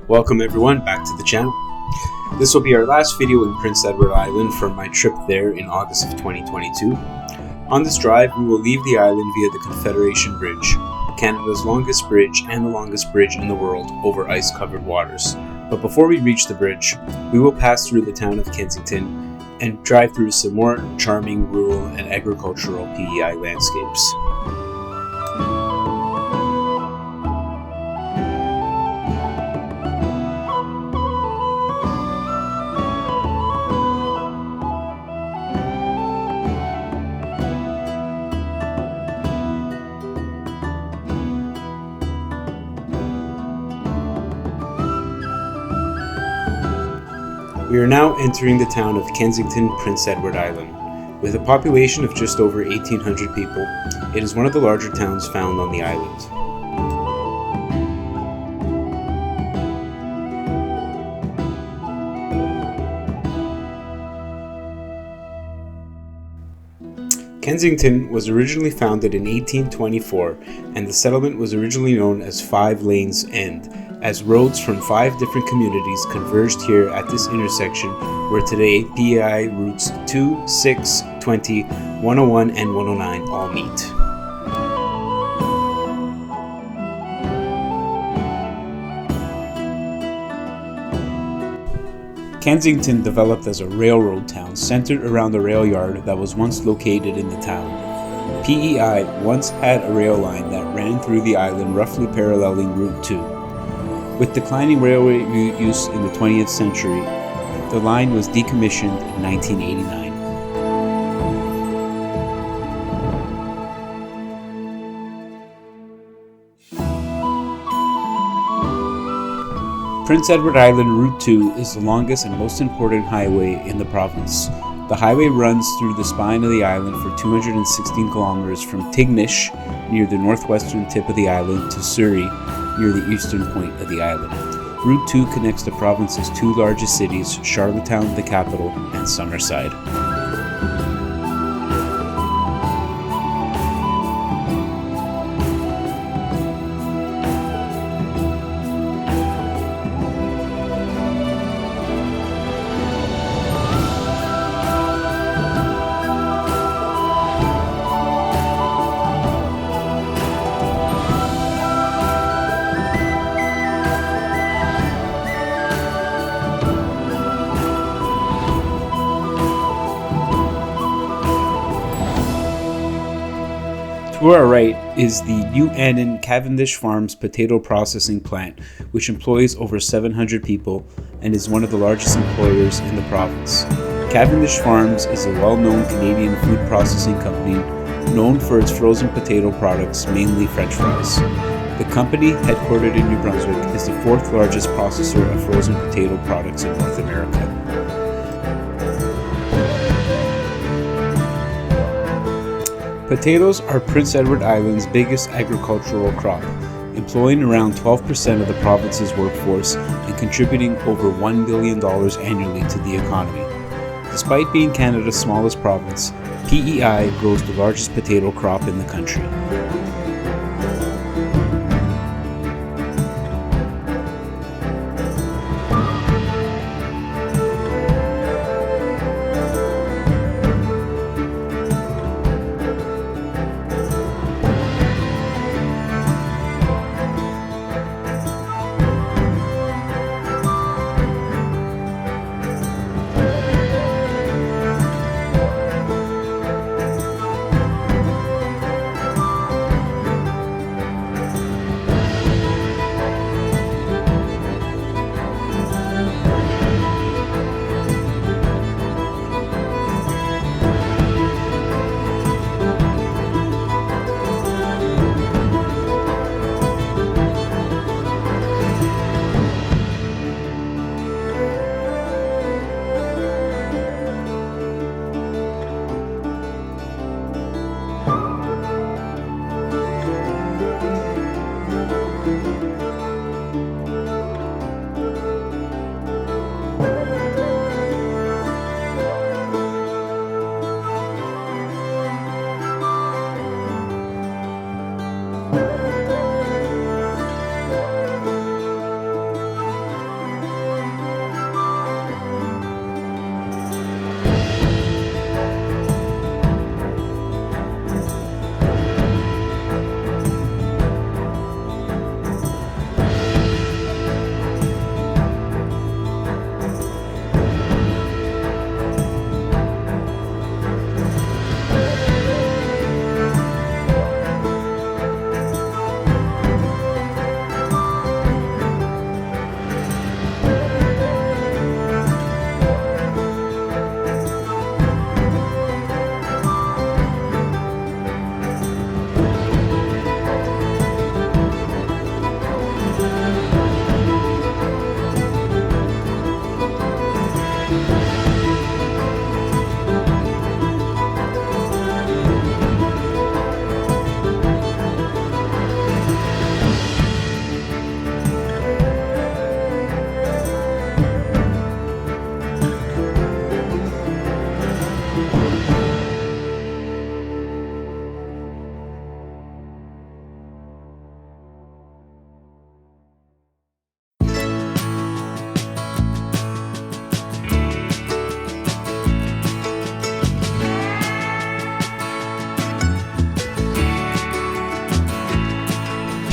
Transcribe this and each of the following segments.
Welcome everyone back to the channel. This will be our last video in Prince Edward Island from my trip there in August of 2022. On this drive, we will leave the island via the Confederation Bridge, Canada's longest bridge and the longest bridge in the world over ice-covered waters. But before we reach the bridge, we will pass through the town of Kensington and drive through some more charming rural and agricultural PEI landscapes. We are now entering the town of Kensington, Prince Edward Island. With a population of just over 1,800 people, it is one of the larger towns found on the island. Kensington was originally founded in 1824, and the settlement was originally known as Five Lanes End, as roads from 5 different communities converged here at this intersection where today PEI routes 2, 6, 20, 101 and 109 all meet. Kensington developed as a railroad town centered around a rail yard that was once located in the town. PEI once had a rail line that ran through the island roughly paralleling Route 2. With declining railway use in the 20th century, the line was decommissioned in 1989. Prince Edward Island Route 2 is the longest and most important highway in the province. The highway runs through the spine of the island for 216 kilometers from Tignish, near the northwestern tip of the island, to Surrey, near the eastern point of the island. Route 2 connects the province's 2 largest cities, Charlottetown, the capital, and Summerside. To our right is the New Annan Cavendish Farms potato processing plant, which employs over 700 people and is one of the largest employers in the province. Cavendish Farms is a well-known Canadian food processing company known for its frozen potato products, mainly French fries. The company, headquartered in New Brunswick, is the 4th largest processor of frozen potato products in North America. Potatoes are Prince Edward Island's biggest agricultural crop, employing around 12% of the province's workforce and contributing over $1 billion annually to the economy. Despite being Canada's smallest province, PEI grows the largest potato crop in the country.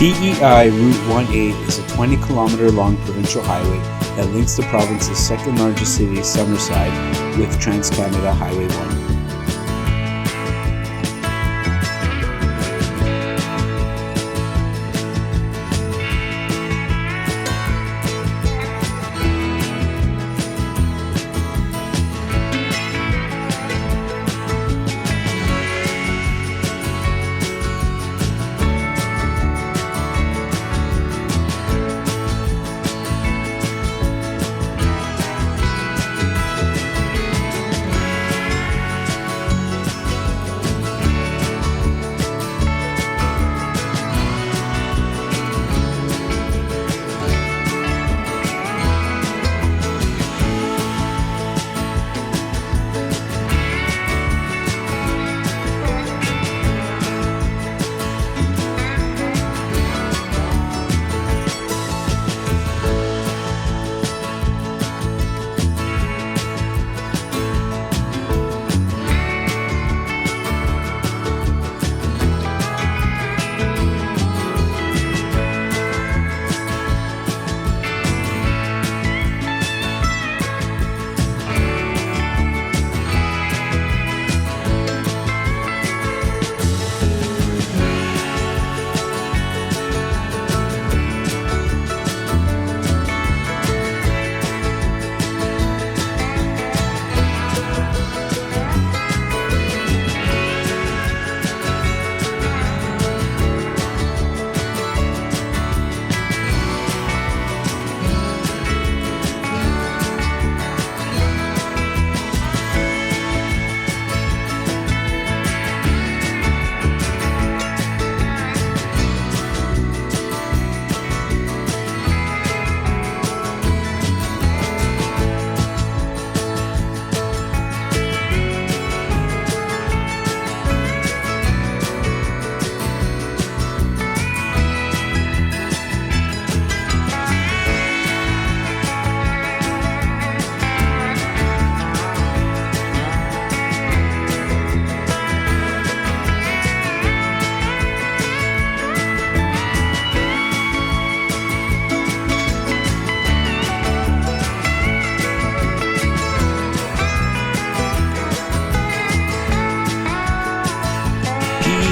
PEI Route 18 is a 20-kilometer long provincial highway that links the province's second largest city, Summerside, with Trans-Canada Highway 1.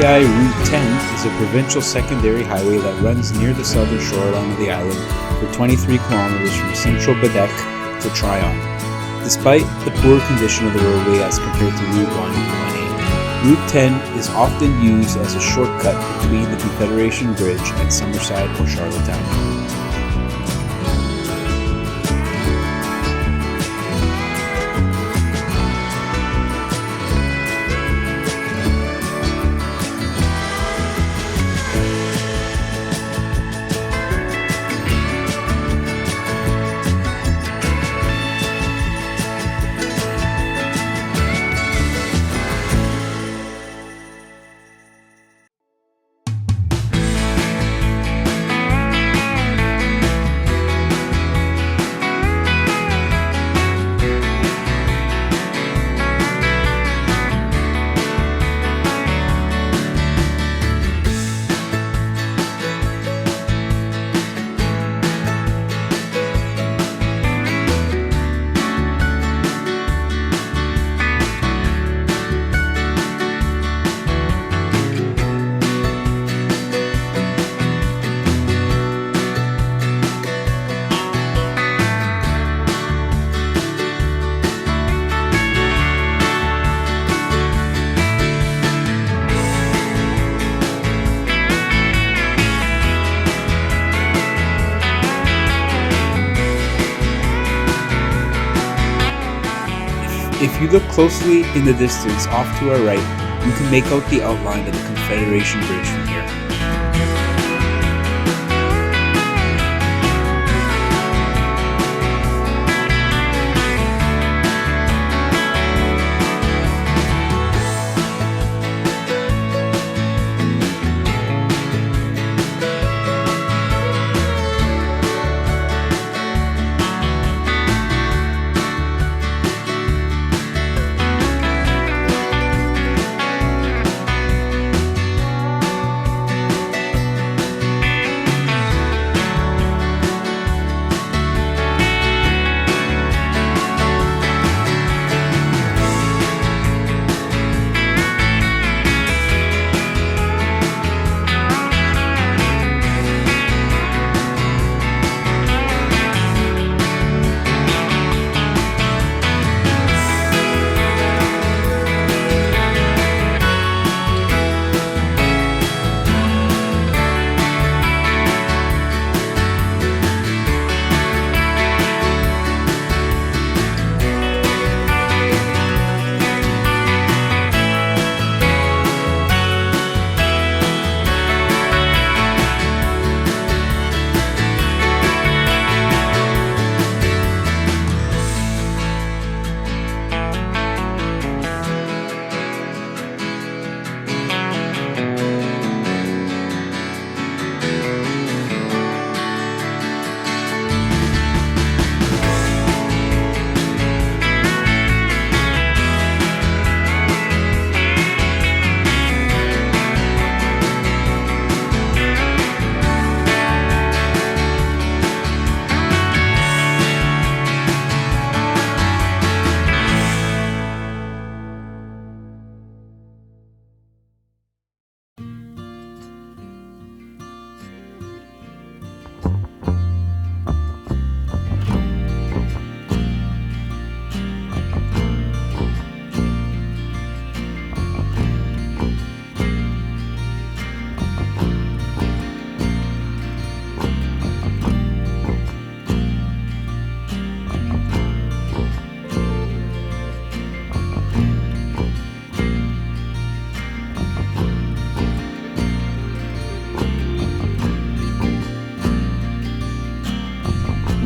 PEI Route 10 is a provincial secondary highway that runs near the southern shoreline of the island for 23 kilometers from central Badek to Tryon. Despite the poor condition of the roadway as compared to Route 1 and 1A, Route 10 is often used as a shortcut between the Confederation Bridge at Summerside or Charlottetown. If you look closely in the distance off to our right, you can make out the outline of the Confederation Bridge from here.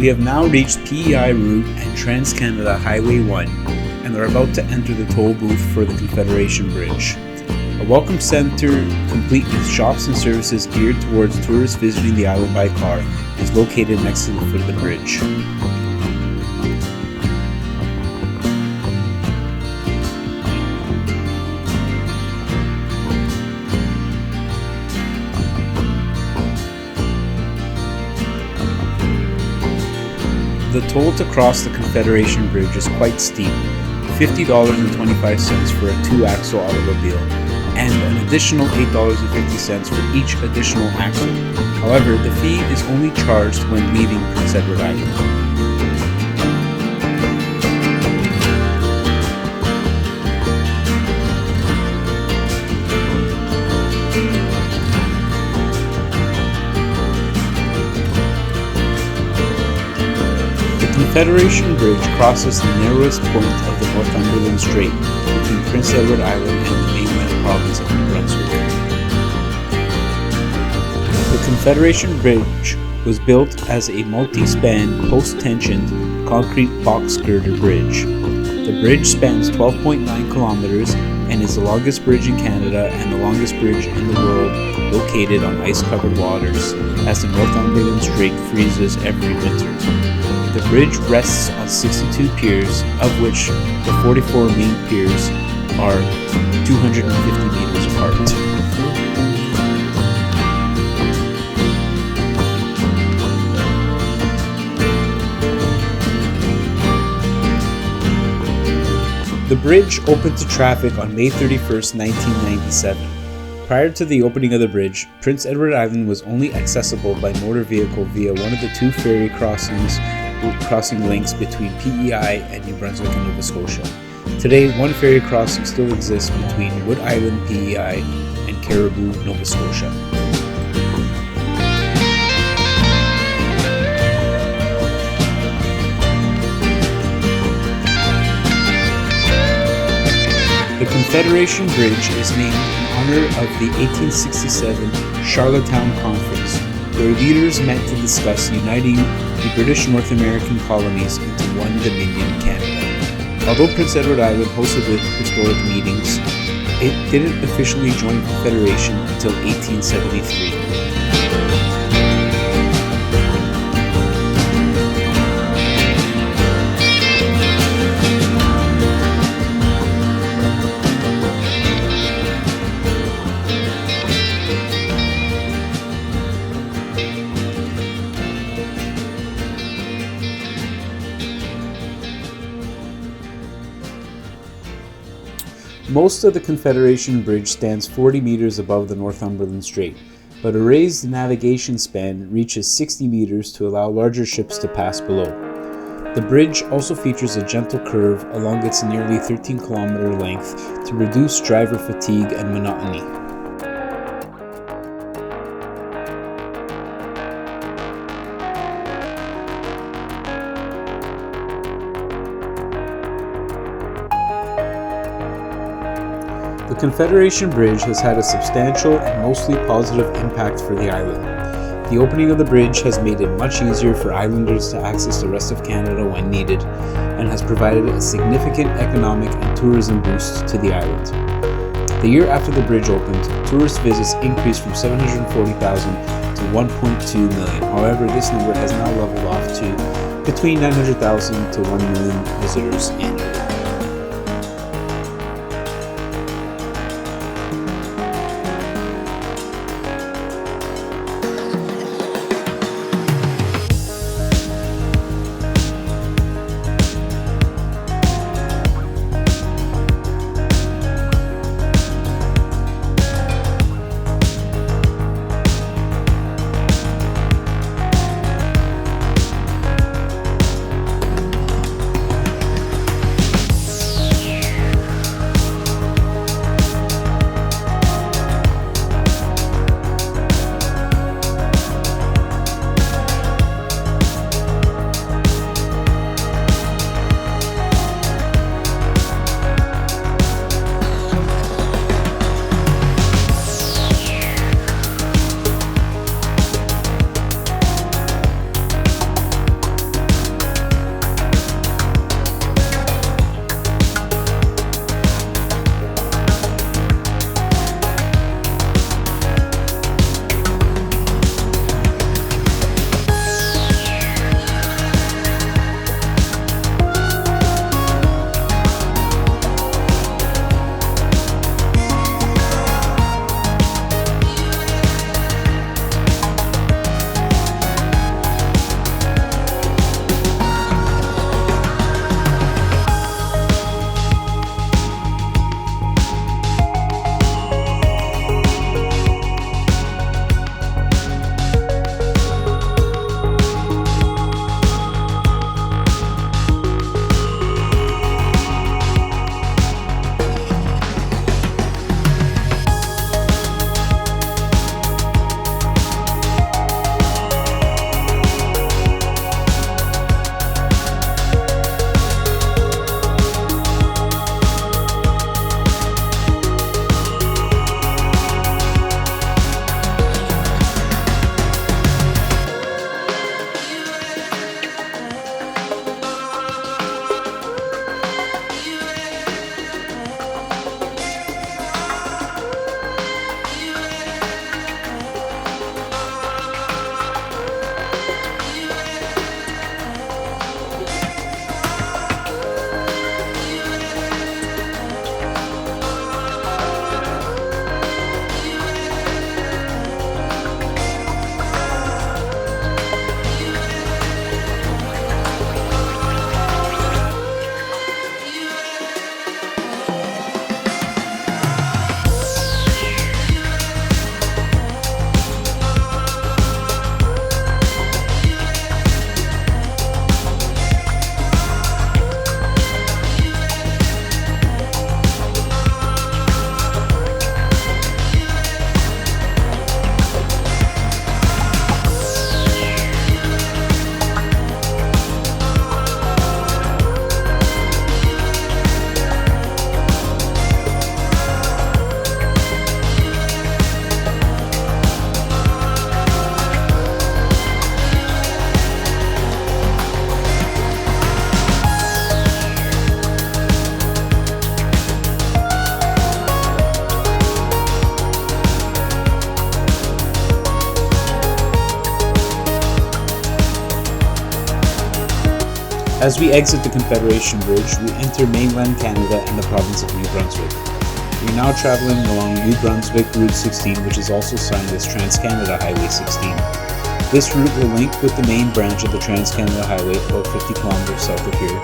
We have now reached PEI Route and Trans-Canada Highway 1 and are about to enter the toll booth for the Confederation Bridge. A welcome center complete with shops and services geared towards tourists visiting the island by car is located next to the foot of the bridge. The toll to cross the Confederation Bridge is quite steep, $50.25 for a 2-axle automobile, and an additional $8.50 for each additional axle. However, the fee is only charged when leaving Prince Edward Island. The Confederation Bridge crosses the narrowest point of the Northumberland Strait between Prince Edward Island and the mainland province of Brunswick. The Confederation Bridge was built as a multi-span, post-tensioned, concrete box-girder bridge. The bridge spans 12.9 kilometers and is the longest bridge in Canada and the longest bridge in the world located on ice-covered waters, as the Northumberland Strait freezes every winter. The bridge rests on 62 piers, of which the 44 main piers are 250 meters apart. The bridge opened to traffic on May 31st, 1997. Prior to the opening of the bridge, Prince Edward Island was only accessible by motor vehicle via one of the 2 ferry crossing links between PEI and New Brunswick and Nova Scotia. Today, 1 ferry crossing still exists between Wood Island, PEI, and Caribou, Nova Scotia. The Confederation Bridge is named in honor of the 1867 Charlottetown Conference, where leaders met to discuss uniting the British North American colonies into one Dominion, Canada. Although Prince Edward Island hosted the historic meetings, it didn't officially join the Confederation until 1873. Most of the Confederation Bridge stands 40 meters above the Northumberland Strait, but a raised navigation span reaches 60 meters to allow larger ships to pass below. The bridge also features a gentle curve along its nearly 13-kilometer length to reduce driver fatigue and monotony. The Confederation Bridge has had a substantial and mostly positive impact for the island. The opening of the bridge has made it much easier for islanders to access the rest of Canada when needed, and has provided a significant economic and tourism boost to the island. The year after the bridge opened, tourist visits increased from 740,000 to 1.2 million. However, this number has now leveled off to between 900,000 to 1 million visitors annually. As we exit the Confederation Bridge, we enter mainland Canada and the province of New Brunswick. We are now traveling along New Brunswick Route 16, which is also signed as Trans-Canada Highway 16. This route will link with the main branch of the Trans-Canada Highway about 50 kilometers south of here,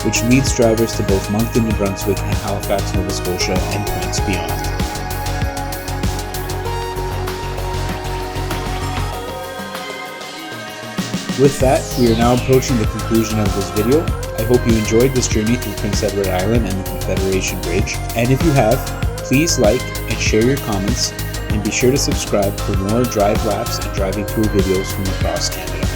which leads drivers to both Moncton, New Brunswick and Halifax, Nova Scotia and points beyond. With that, we are now approaching the conclusion of this video. I hope you enjoyed this journey through Prince Edward Island and the Confederation Bridge, and if you have, please like and share your comments, and be sure to subscribe for more drive lapse and driving tour videos from across Canada.